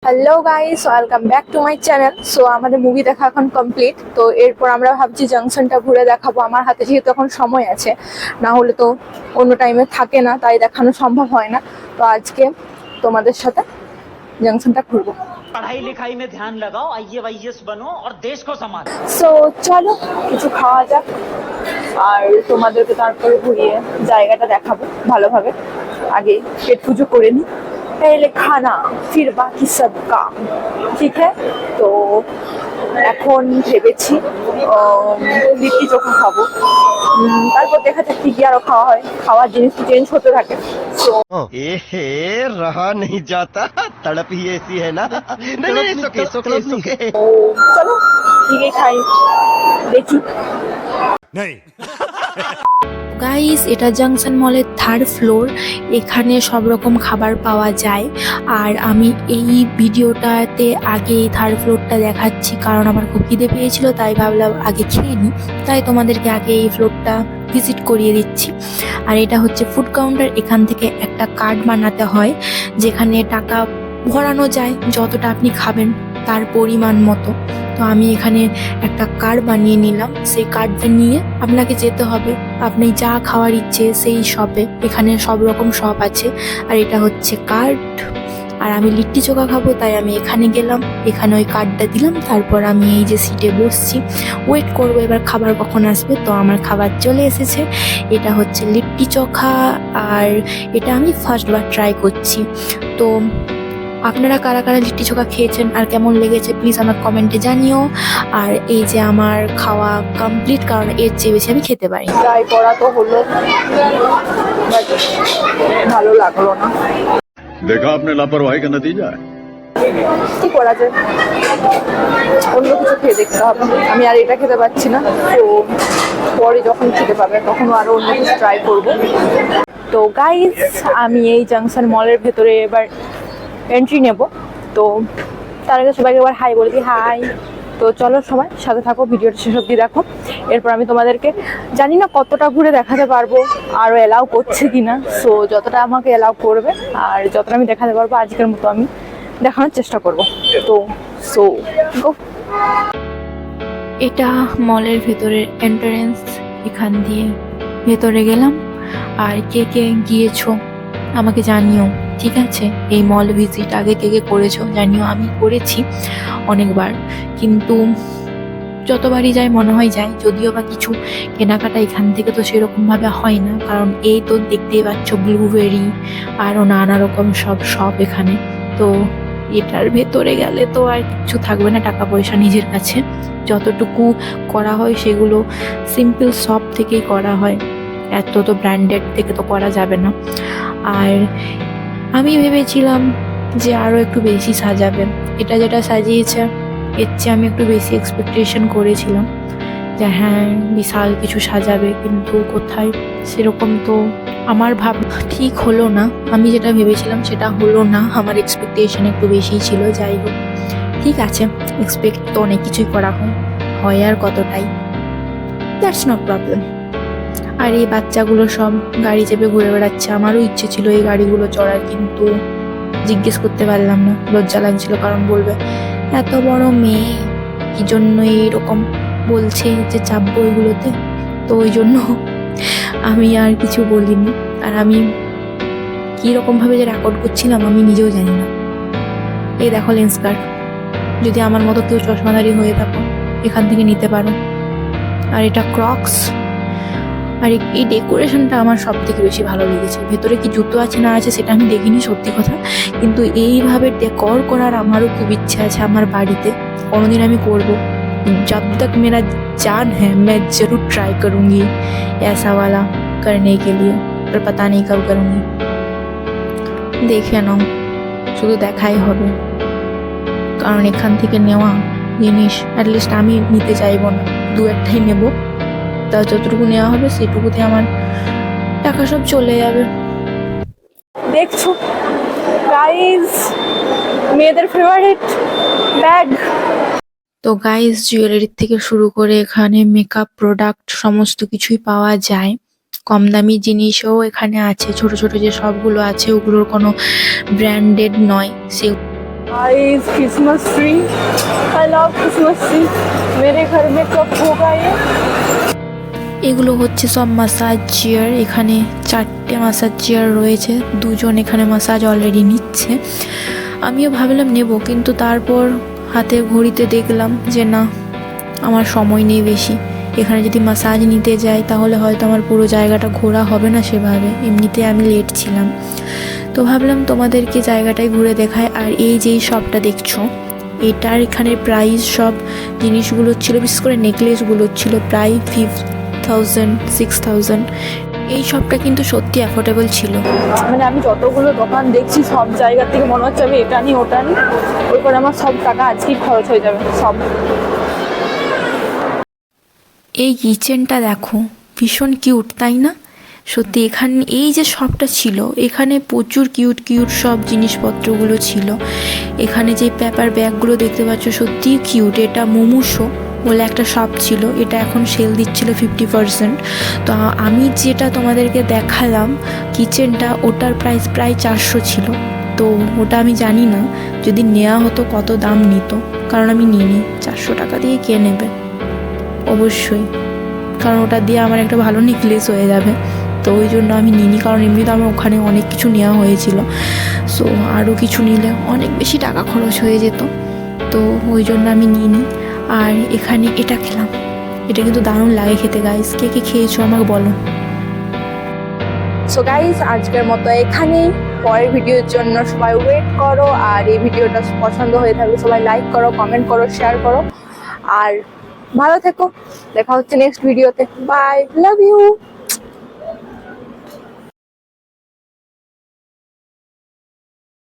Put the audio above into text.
Hello guys, welcome back to my channel. So আমাদের movie দেখা এখন কমপ্লিট। তো এরপর আমরা ভাবছি জাংশনটা ঘুরে দেখাবো। আমার হাতে যেহেতু এখন সময় আছে, না হলে তো অন্য টাইমে থাকে না, তাই দেখানো সম্ভব হয় না। তো আজকে তোমাদের সাথে জাংশনটা ঘুরবো। पढ़ाई लिखाई में ध्यान लगाओ, आईएएस बनो और देश को संभालो। সো চলো কিছু খাওয়া যাক, আর তোমাদেরকে তারপরে ঘুরিয়ে জায়গাটা দেখাবো ভালোভাবে। আগে পেট পুজো করে নিই, पहले खाना फिर बाकी सब काम, ঠিক है? তো এখন ভেবেছি লিট্টি চোখা খাবো। তারপর দেখা যাক কি আরো খাওয়া হয়। খাওয়ার জিনিস তো চেঞ্জ হতে থাকে। তো रहा नहीं जाता, तड़प ही ऐसी है ना। नहीं, सुके। চলো কি খাই দেখি। গাইস, এটা জাংশন মলের 3rd ফ্লোর। এখানে সব রকম খাবার পাওয়া যায়। আর আমি এই ভিডিওটাতে আগে এই 3rd ফ্লোরটা দেখাচ্ছি, কারণ আমার খুব খিদে পেয়েছিল, তাই ভাবলাম আগে খেয়ে নিই। তাই তোমাদেরকে আগে এই ফ্লোরটা ভিজিট করিয়ে দিচ্ছি। আর এটা হচ্ছে ফুড কাউন্টার। এখান থেকে একটা কার্ড বানাতে হয়, যেখানে টাকা ভরানো যায় যতটা আপনি খাবেন তার পরিমাণ মতো। তো আমি এখানে একটা কার্ড বানিয়ে নিলাম। সেই কার্ডটা নিয়ে আপনাকে যেতে হবে আপনি যা খাওয়ার ইচ্ছে সেই শপে। এখানে সব রকম শপ আছে। আর এটা হচ্ছে কার্ড। আর আমি লিট্টি চোখা খাবো, তাই আমি এখানে গেলাম, এখানে ওই কার্ডটা দিলাম। তারপর আমি এই যে সিটে বসছি, ওয়েট করবো এবার খাবার কখন আসবে। তো আমার খাবার চলে এসেছে। এটা হচ্ছে লিট্টি চোখা, আর এটা আমি ফার্স্টবার ট্রাই করছি। তো আপনারা কারা কারা লিট্টি চোখা খেয়েছেন আর কেমন লেগেছে প্লিজ আমার কমেন্টে জানিও। আর এই যে আমার খাওয়া কমপ্লিট, কারণ এর চেয়ে বেশি আমি খেতে পারি। ট্রাই করা তো হলো, বাট ভালো লাগলো না। देखा आपने लापरवाही का नतीजा है। কি করা যায়, অন্য কিছু খেয়ে দেখতে হবে। আমি আর এটা খেতে পাচ্ছি না, তো পরে যখন খেতে পাবে তখন আরো অন্য কিছু ট্রাই করবো। তো গাইস, আমি এই জাংশন মলের ভেতরে এবার এন্ট্রি নেব। তো তার আগে সবাইকে এবার হাই বলে দিই, হাই। তো চলো সবাই সাথে থাকো, ভিডিওটা শেষ অবধি দেখো। এরপর আমি তোমাদেরকে জানি না কতটা ঘুরে দেখাতে পারবো, আরও অ্যালাউ করছে কিনা। সো যতটা আমাকে অ্যালাউ করবে আর যতটা আমি দেখাতে পারবো আজকের মতো আমি দেখানোর চেষ্টা করব। তো সো গো। এটা মলের ভেতরের এন্ট্রান্স। এখান দিয়ে ভেতরে গেলাম। আর কে কে গিয়েছো আমাকে জানিও, ঠিক আছে? এই মল ভিজিট আগে কে কে করেছো জানিও। আমি করেছি অনেকবার, কিন্তু যতবারই যাই মনে হয় যাই, যদিও বা কিছু কেনাকাটা এখান থেকে তো সেরকমভাবে হয় না, কারণ এই তো দেখতেই পাচ্ছ ব্লুবেরি আরও নানা রকম সব শপ এখানে। তো এটার ভেতরে গেলে তো আর কিছু থাকবে না, টাকা পয়সা নিজের কাছে। যতটুকু করা হয় সেগুলো সিম্পল শপ থেকেই করা হয়, এত তো ব্র্যান্ডেড থেকে তো করা যাবে না। আর আমি ভেবেছিলাম যে আরও একটু বেশি সাজাবে। এটা যেটা সাজিয়েছে এর চেয়ে আমি একটু বেশি এক্সপেকটেশন করেছিলাম যে হ্যাঁ বিশাল কিছু সাজাবে, কিন্তু কোথায় সেরকম তো আমার ভাব ঠিক হলো না। আমি যেটা ভেবেছিলাম সেটা হলো না, আমার এক্সপেকটেশন একটু বেশিই ছিল। যাই হোক, ঠিক আছে, এক্সপেক্ট তো অনেক কিছুই করা হয় আর কতটাই, দ্যাটস নট প্রবলেম। আর এই বাচ্চাগুলো সব গাড়ি চেপে ঘুরে বেড়াচ্ছে। আমারও ইচ্ছে ছিল এই গাড়িগুলো চড়ার, কিন্তু জিজ্ঞেস করতে পারলাম না, লজ্জা লাগছিল, কারণ বলবে এত বড় মেয়ে কি জন্য এইরকম বলছে যে চাপবো এগুলোতে। তো ওই জন্য আমি আর কিছু বলিনি। আর আমি কীরকমভাবে যে রেকর্ড করছিলাম আমি নিজেও জানি না। এই দেখো লেন্স কার্ড, যদি আমার মতো কেউ চশমাদারি হয়ে থাকো এখান থেকে নিতে পারো। আর এটা ক্রক্স। আর এই ডেকোরেশনটা আমার সব থেকে বেশি ভালো লেগেছে। ভেতরে কি জুতো আছে না আছে সেটা আমি দেখিনি, সত্যি কথা, কিন্তু এইভাবে ডেকোর করার আমারও খুব ইচ্ছা আছে আমার বাড়িতে। কোনোদিন আমি করব, जब तक मेरा जान है मैं जरूर ट्राई करूँगी ऐसा वाला करने के लिए, पर पता नहीं कब करूँगी। দেখে নাও, শুধু দেখাই হবে, কারণ এখান থেকে নেওয়া জিনিস অ্যাটলিস্ট আমি নিতে চাইবো না, দু একটাই নেবো। তা যতটুকু নেওয়া হবে সেটুকুতে আমার টাকা সব চলে যাবে। দেখছো গাইস, মেয়েদের ফেভারিট ব্যাগ। তো গাইস, জুয়েলারির থেকে শুরু করে এখানে মেকআপ প্রোডাক্ট সমস্ত কিছুই পাওয়া যায়। কম দামি জিনিসও এখানে আছে, ছোট ছোট যে সবগুলো আছে ওগুলোর কোনো ব্র্যান্ডেড নয়। সে guys Christmas tree, I love Christmas tree, मेरे घर में कब होगा ये? এগুলো হচ্ছে সব মাসাজ চেয়ার। এখানে 4টে মাসাজ চেয়ার রয়েছে, 2জন এখানে মাসাজ অলরেডি নিচ্ছে। আমিও ভাবলাম নেব, কিন্তু তারপর হাতে ঘড়িতে দেখলাম যে না, আমার সময় নেই বেশি। এখানে যদি মাসাজ নিতে যাই তাহলে হয়তো আমার পুরো জায়গাটা ঘোরা হবে না সেভাবে, এমনিতে আমি লেট ছিলাম। তো ভাবলাম তোমাদেরকে জায়গাটাই ঘুরে দেখায়। আর এই যেই শপটা দেখছো, এটার এখানে প্রাইস সব জিনিসগুলো ছিল, বিশেষ করে নেকলেসগুলো ছিল প্রায় 5,000 6,000। এই শপটা কিন্তু সত্যি অ্যাফোর্ডেবল ছিল। মানে আমি যতগুলো দোকান দেখছি সব জায়গা থেকে মনে হচ্ছে আমি এটা নিই ওটা নিই, ওই করে আমার সব টাকা আজকেই খরচ হয়ে যাবে সব। এই কিচেনটা দেখো, ভীষণ কিউট তাই না? সত্যি এখানে এই যে শপটা ছিল, এখানে প্রচুর কিউট কিউট সব জিনিসপত্রগুলো ছিল। এখানে যে পেপার ব্যাগগুলো দেখতে পাচ্ছ সত্যিই কিউট। এটা মোমোশো বলে একটা শপ ছিল, এটা এখন সেল দিচ্ছিল 50%। তো আমি যেটা তোমাদেরকে দেখালাম কিচেনটা, ওটার প্রাইস প্রায় 400 ছিল। তো ওটা আমি জানি না যদি নেওয়া হতো কত দাম নিত, কারণ আমি নিইনি। 400 টাকা দিয়ে কে নেবে? অবশ্যই, কারণ ওটা দিয়ে আমার একটা ভালো নেকলেস হয়ে যাবে। তো ওই জন্য আমি নিইনি, কারণ এমনিতে আমার ওখানে অনেক কিছু নেওয়া হয়েছিল। সো আরও কিছু নিলে অনেক বেশি টাকা খরচ হয়ে যেত, তো ওই জন্য আমি নিইনি। আর এখানে এটা খেলাম, এটা কিন্তু দারুণ লাগে খেতে। গাইস কে কে খেয়েছো আমাকে বলো। সো গাইস আজকের মতো এখানেই, পরের ভিডিওর জন্য সবাই ওয়েট করো। আর এই ভিডিওটা পছন্দ হয়ে থাকলে সবাই লাইক করো, কমেন্ট করো, শেয়ার করো। আর ভালো থেকো, দেখা হচ্ছে নেক্সট ভিডিওতে। Bye, love you.